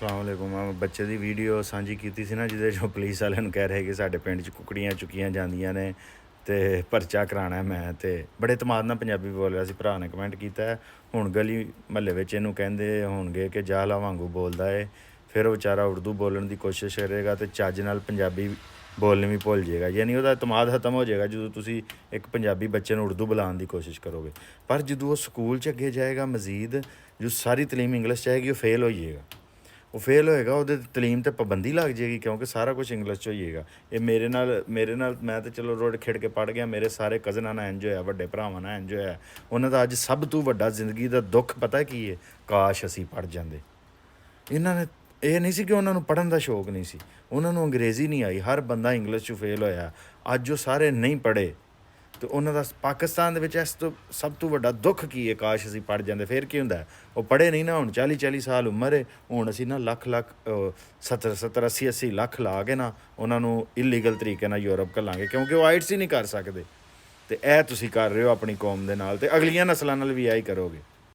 ਅਸਲਾਮੁਅਲੈकुम। ਬੱਚੇ ਦੀ ਵੀਡੀਓ ਸਾਂਝੀ ਕੀਤੀ ਸੀ ਨਾ, ਜਿਹਦੇ 'ਚੋਂ ਪੁਲਿਸ ਵਾਲਿਆਂ ਨੂੰ ਕਹਿ ਰਹੇ ਕਿ ਸਾਡੇ ਪਿੰਡ 'ਚ ਕੁਕੜੀਆਂ ਚੁੱਕੀਆਂ ਜਾਂਦੀਆਂ ਨੇ ਅਤੇ ਪਰਚਾ ਕਰਾਉਣਾ ਮੈਂ। ਅਤੇ ਬੜੇ ਧਮਾਦ ਨਾਲ ਪੰਜਾਬੀ ਬੋਲ ਰਿਹਾ ਸੀ। ਭਰਾ ਨੇ ਕਮੈਂਟ ਕੀਤਾ, ਹੁਣ ਗਲੀ ਮਹੱਲੇ ਵਿੱਚ ਇਹਨੂੰ ਕਹਿੰਦੇ ਹੋਣਗੇ ਕਿ ਜਾਹਲਾ ਵਾਂਗੂ ਬੋਲਦਾ ਏ, ਫਿਰ ਉਹ ਵਿਚਾਰਾ ਉਰਦੂ ਬੋਲਣ ਦੀ ਕੋਸ਼ਿਸ਼ ਕਰੇਗਾ ਅਤੇ ਚੱਜ ਨਾਲ ਪੰਜਾਬੀ ਬੋਲਣੀ ਵੀ ਭੁੱਲ ਜਾਏਗਾ। ਯਾਨੀ ਉਹਦਾ ਇਤਮਾਦ ਖਤਮ ਹੋ ਜਾਏਗਾ ਜਦੋਂ ਤੁਸੀਂ ਇੱਕ ਪੰਜਾਬੀ ਬੱਚੇ ਨੂੰ ਉਰਦੂ ਬੁਲਾਉਣ ਦੀ ਕੋਸ਼ਿਸ਼ ਕਰੋਗੇ। ਪਰ ਜਦੋਂ ਉਹ ਸਕੂਲ 'ਚ ਅੱਗੇ ਜਾਏਗਾ, ਮਜ਼ੀਦ ਜੋ ਸਾਰੀ ਤਲੀਮ ਇੰਗਲਿਸ਼ 'ਚ ਆਏਗੀ, ਉਹ ਫੇਲ ਹੋ ਜਾਏਗਾ। ਉਹ ਫੇਲ ਹੋਏਗਾ, ਉਹਦੇ ਤਲੀਮ 'ਤੇ ਪਾਬੰਦੀ ਲੱਗ ਜਾਏਗੀ, ਕਿਉਂਕਿ ਸਾਰਾ ਕੁਛ ਇੰਗਲਿਸ਼ 'ਚ ਹੋ ਜਾਏਗਾ। ਇਹ ਮੇਰੇ ਨਾਲ ਮੈਂ ਤਾਂ ਚਲੋ ਰੋਡ ਖੇਡ ਕੇ ਪੜ੍ਹ ਗਿਆ, ਮੇਰੇ ਸਾਰੇ ਕਜ਼ਨਾਂ ਨਾਲ ਇੰਜ ਹੋਇਆ, ਵੱਡੇ ਭਰਾਵਾਂ ਨਾਲ ਇੰਜ ਹੋਇਆ। ਉਹਨਾਂ ਦਾ ਅੱਜ ਸਭ ਤੋਂ ਵੱਡਾ ਜ਼ਿੰਦਗੀ ਦਾ ਦੁੱਖ ਪਤਾ ਕੀ ਹੈ? ਕਾਸ਼ ਅਸੀਂ ਪੜ੍ਹ ਜਾਂਦੇ। ਇਹਨਾਂ ਨੇ ਇਹ ਨਹੀਂ ਸੀ ਕਿ ਉਹਨਾਂ ਨੂੰ ਪੜ੍ਹਨ ਦਾ ਸ਼ੌਕ ਨਹੀਂ ਸੀ, ਉਹਨਾਂ ਨੂੰ ਅੰਗਰੇਜ਼ੀ ਨਹੀਂ ਆਈ। ਹਰ ਬੰਦਾ ਇੰਗਲਿਸ਼ 'ਚ ਫੇਲ ਹੋਇਆ। ਅੱਜ ਉਹ ਸਾਰੇ ਨਹੀਂ ਪੜ੍ਹੇ ਅਤੇ ਉਹਨਾਂ ਦਾ ਪਾਕਿਸਤਾਨ ਦੇ ਵਿੱਚ ਇਸ ਤੋਂ ਸਭ ਤੋਂ ਵੱਡਾ ਦੁੱਖ ਕੀ ਹੈ? ਕਾਸ਼ ਅਸੀਂ ਪੜ੍ਹ ਜਾਂਦੇ। ਫਿਰ ਕੀ ਹੁੰਦਾ? ਉਹ ਪੜ੍ਹੇ ਨਹੀਂ ਨਾ। ਹੁਣ 40 ਸਾਲ ਉਮਰ ਹੈ, ਹੁਣ ਅਸੀਂ ਨਾ ਲੱਖ 70 80 ਲੱਖ ਲਾ ਕੇ ਨਾ ਉਹਨਾਂ ਨੂੰ ਇਲੀਗਲ ਤਰੀਕੇ ਨਾਲ ਯੂਰਪ ਘੱਲਾਂਗੇ, ਕਿਉਂਕਿ ਉਹ ਆਈਟਸ ਹੀ ਨਹੀਂ ਕਰ ਸਕਦੇ। ਅਤੇ ਇਹ ਤੁਸੀਂ ਕਰ ਰਹੇ ਹੋ ਆਪਣੀ ਕੌਮ ਦੇ ਨਾਲ, ਅਤੇ ਅਗਲੀਆਂ ਨਸਲਾਂ ਨਾਲ ਵੀ ਇਹ ਹੀ ਕਰੋਗੇ।